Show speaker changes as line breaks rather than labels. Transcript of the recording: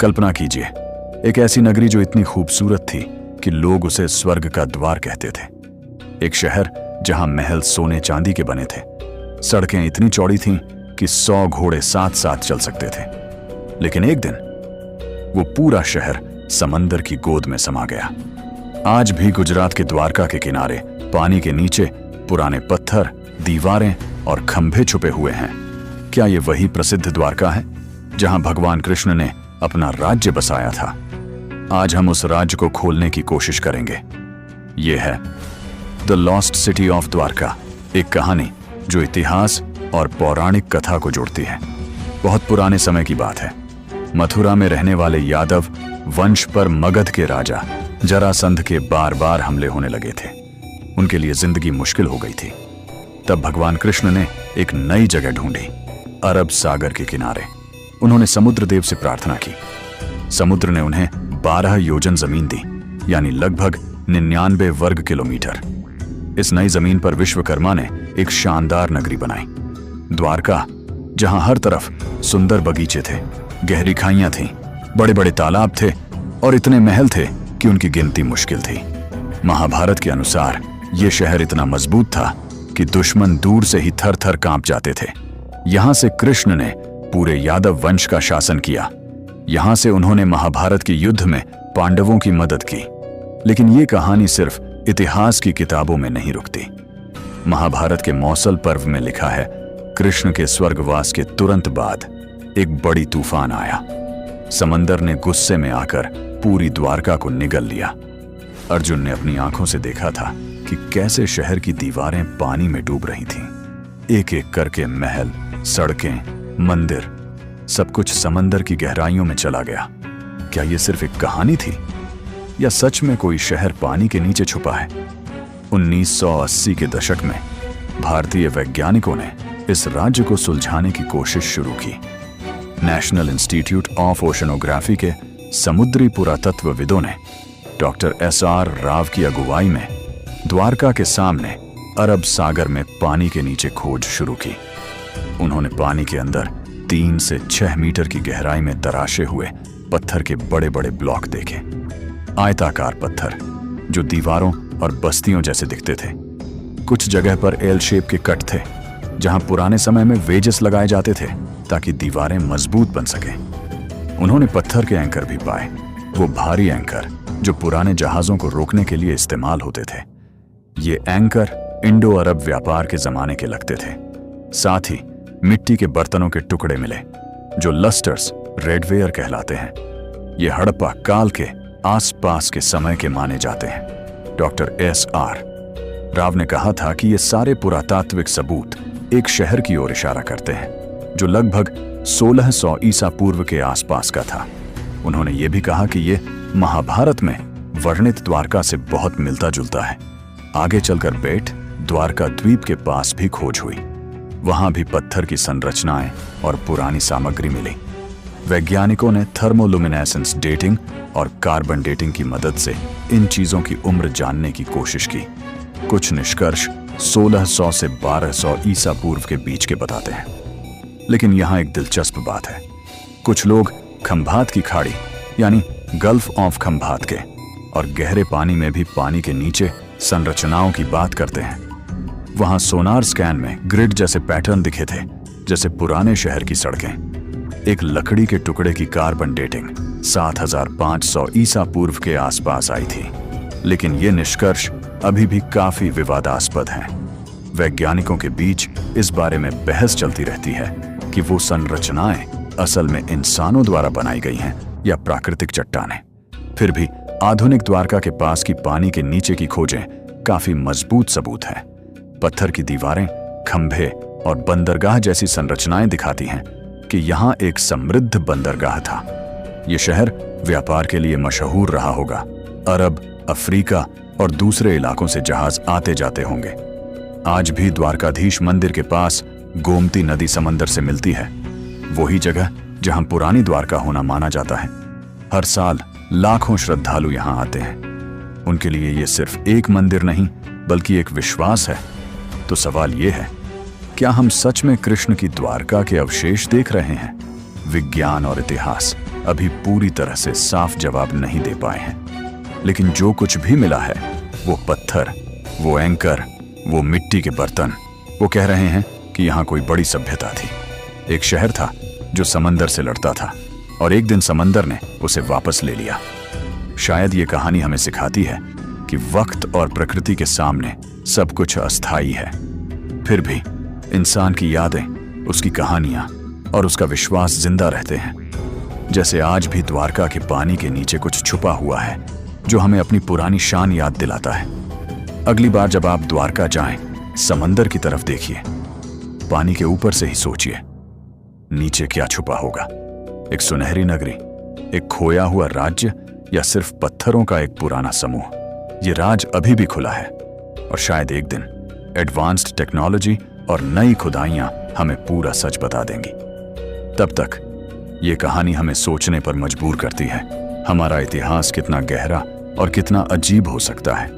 कल्पना कीजिए, एक ऐसी नगरी जो इतनी खूबसूरत थी कि लोग उसे स्वर्ग का द्वार कहते थे। एक शहर जहां महल सोने चांदी के बने थे, सड़कें इतनी चौड़ी थीं कि 100 घोड़े साथ साथ चल सकते थे। लेकिन एक दिन वो पूरा शहर समंदर की गोद में समा गया। आज भी गुजरात के द्वारका के किनारे पानी के नीचे पुराने पत्थर, दीवारें और खंभे छुपे हुए हैं। क्या ये वही प्रसिद्ध द्वारका है जहां भगवान कृष्ण ने अपना राज्य बसाया था? आज हम उस राज्य को खोलने की कोशिश करेंगे। ये है the lost city of Dwarka, एक कहानी जो इतिहास और पौराणिक कथा को जोड़ती है। बहुत पुराने समय की बात है। मथुरा में रहने वाले यादव वंश पर मगध के राजा जरासंध के बार बार हमले होने लगे थे। उनके लिए जिंदगी मुश्किल हो गई थी। तब भगवान कृष्ण ने एक नई जगह ढूंढी, अरब सागर के किनारे। उन्होंने समुद्र देव से प्रार्थना की। समुद्र ने उन्हें 12 योजन जमीन दी, यानी लगभग 99 वर्ग किलोमीटर। इस नई जमीन पर विश्वकर्मा ने एक शानदार नगरी बनाई, द्वारका, जहां हर तरफ सुंदर बगीचे थे, गहरी खाइयां थीं, बड़े बड़े तालाब थे और इतने महल थे कि उनकी गिनती मुश्किल थी। महाभारत के अनुसार यह शहर इतना मजबूत था कि दुश्मन दूर से ही थर थर कांप जाते थे। यहां से कृष्ण ने पूरे यादव वंश का शासन किया। यहां से उन्होंने महाभारत के युद्ध में पांडवों की मदद की। लेकिन ये कहानी सिर्फ इतिहास की किताबों में नहीं रुकती। महाभारत के मौसल पर्व में लिखा है, कृष्ण के स्वर्गवास के तुरंत बाद एक बड़ी तूफान आया। समंदर ने गुस्से में आकर पूरी द्वारका को निगल लिया। अर्जुन ने अपनी आंखों से देखा था कि कैसे शहर की दीवारें पानी में डूब रही थीं। एक एक करके महल, सड़कें, मंदिर, सब कुछ समंदर की गहराइयों में चला गया। क्या यह सिर्फ एक कहानी थी या सच में कोई शहर पानी के नीचे छुपा है? 1980 के दशक में भारतीय वैज्ञानिकों ने इस राज्य को सुलझाने की कोशिश शुरू की। नेशनल इंस्टीट्यूट ऑफ ओशनोग्राफी के समुद्री पुरातत्वविदों ने डॉक्टर SR राव की अगुवाई में द्वारका के सामने अरब सागर में पानी के नीचे खोज शुरू की। उन्होंने पानी के अंदर 3 से 6 मीटर की गहराई में तराशे हुए पत्थर के बड़े बड़े ब्लॉक देखे। आयताकार पत्थर जो दीवारों और बस्तियों जैसे दिखते थे। कुछ जगह पर एल शेप के कट थे जहां पुराने समय में वेजेस लगाए जाते थे ताकि दीवारें मजबूत बन सकें। उन्होंने पत्थर के एंकर भी पाए, वो भारी एंकर जो पुराने जहाजों को रोकने के लिए इस्तेमाल होते थे। ये एंकर इंडो अरब व्यापार के जमाने के लगते थे। साथ ही मिट्टी के बर्तनों के टुकड़े मिले जो लस्टर्स, रेडवेयर कहलाते हैं। ये हड़प्पा काल के आसपास के समय के माने जाते हैं। डॉक्टर SR राव ने कहा था कि ये सारे पुरातात्विक सबूत एक शहर की ओर इशारा करते हैं जो लगभग 1600 ईसा पूर्व के आसपास का था। उन्होंने ये भी कहा कि ये महाभारत में वर्णित द्वारका से बहुत मिलता जुलता है। आगे चलकर बेट द्वारका द्वीप के पास भी खोज हुई। वहां भी पत्थर की संरचनाएं और पुरानी सामग्री मिली। वैज्ञानिकों ने थर्मोलुमिनेसेंस डेटिंग और कार्बन डेटिंग की मदद से इन चीजों की उम्र जानने की कोशिश की। कुछ निष्कर्ष 1600 से 1200 ईसा पूर्व के बीच के बताते हैं। लेकिन यहां एक दिलचस्प बात है। कुछ लोग खंभात की खाड़ी यानी गल्फ ऑफ खंभात के और गहरे पानी में भी पानी के नीचे संरचनाओं की बात करते हैं। वहां सोनार स्कैन में ग्रिड जैसे पैटर्न दिखे थे, जैसे पुराने शहर की सड़कें। एक लकड़ी के टुकड़े की कार्बन डेटिंग 7500 ईसा पूर्व के आसपास आई थी। लेकिन ये निष्कर्ष अभी भी काफी विवादास्पद हैं। वैज्ञानिकों के बीच इस बारे में बहस चलती रहती है कि वो संरचनाएं असल में इंसानों द्वारा बनाई गई हैं या प्राकृतिक चट्टानें। फिर भी आधुनिक द्वारका के पास की पानी के नीचे की खोजें काफी मजबूत सबूत हैं। पत्थर की दीवारें, खंभे और बंदरगाह जैसी संरचनाएं दिखाती हैं कि यहाँ एक समृद्ध बंदरगाह था। ये शहर व्यापार के लिए मशहूर रहा होगा। अरब, अफ्रीका और दूसरे इलाकों से जहाज आते जाते होंगे। आज भी द्वारकाधीश मंदिर के पास गोमती नदी समंदर से मिलती है, वही जगह जहां पुरानी द्वारका होना माना जाता है। हर साल लाखों श्रद्धालु यहां आते हैं। उनके लिए यह सिर्फ एक मंदिर नहीं बल्कि एक विश्वास है। तो सवाल यह है, क्या हम सच में कृष्ण की द्वारका के अवशेष देख रहे हैं? विज्ञान और इतिहास अभी पूरी तरह से साफ जवाब नहीं दे पाए हैं। लेकिन जो कुछ भी मिला है, वो पत्थर, वो एंकर, वो मिट्टी के बर्तन, वो कह रहे हैं कि यहाँ कोई बड़ी सभ्यता थी। एक शहर था जो समंदर से लड़ता था और एक दिन समंदर ने उसे वापस ले लिया। शायद ये कहानी हमें सिखाती है कि वक्त और प्रकृति के सामने सब कुछ अस्थायी है। फिर भी इंसान की यादें, उसकी कहानियां और उसका विश्वास जिंदा रहते हैं। जैसे आज भी द्वारका के पानी के नीचे कुछ छुपा हुआ है जो हमें अपनी पुरानी शान याद दिलाता है। अगली बार जब आप द्वारका जाएं, समंदर की तरफ देखिए, पानी के ऊपर से ही सोचिए, नीचे क्या छुपा होगा? एक सुनहरी नगरी, एक खोया हुआ राज्य, या सिर्फ पत्थरों का एक पुराना समूह? ये राज अभी भी खुला है और शायद एक दिन एडवांस्ड टेक्नोलॉजी और नई खुदाइयां हमें पूरा सच बता देंगी। तब तक ये कहानी हमें सोचने पर मजबूर करती है, हमारा इतिहास कितना गहरा और कितना अजीब हो सकता है।